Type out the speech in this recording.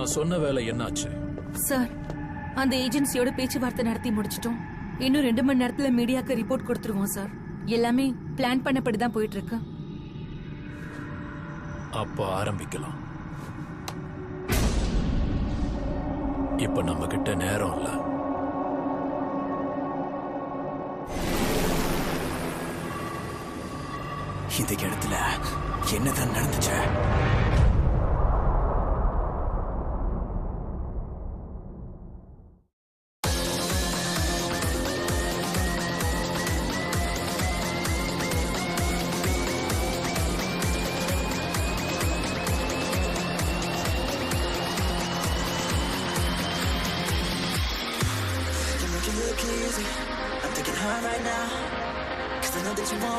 நான் சொன்ன வேலை என்னாச்சு? சார், அந்த ஏஜென்சியோட பேச்சுவார்த்தை நடத்தி முடிச்சிட்டோம். இன்னும் 2 மணி நேரத்துல மீடியாக்கு ரிப்போர்ட் கொடுத்துருவோம் சார். எல்லாமே பிளான் பண்ணபடி தான் போயிட்டு இருக்கு. அப்ப ஆரம்பிக்கலாம். இப்ப நம்ம கிட்ட நேரம் இல்ல. இந்த இடத்துல என்னதான் நடந்துச்சு? Look easy. I'm thinking hard right now, 'cause I know that you want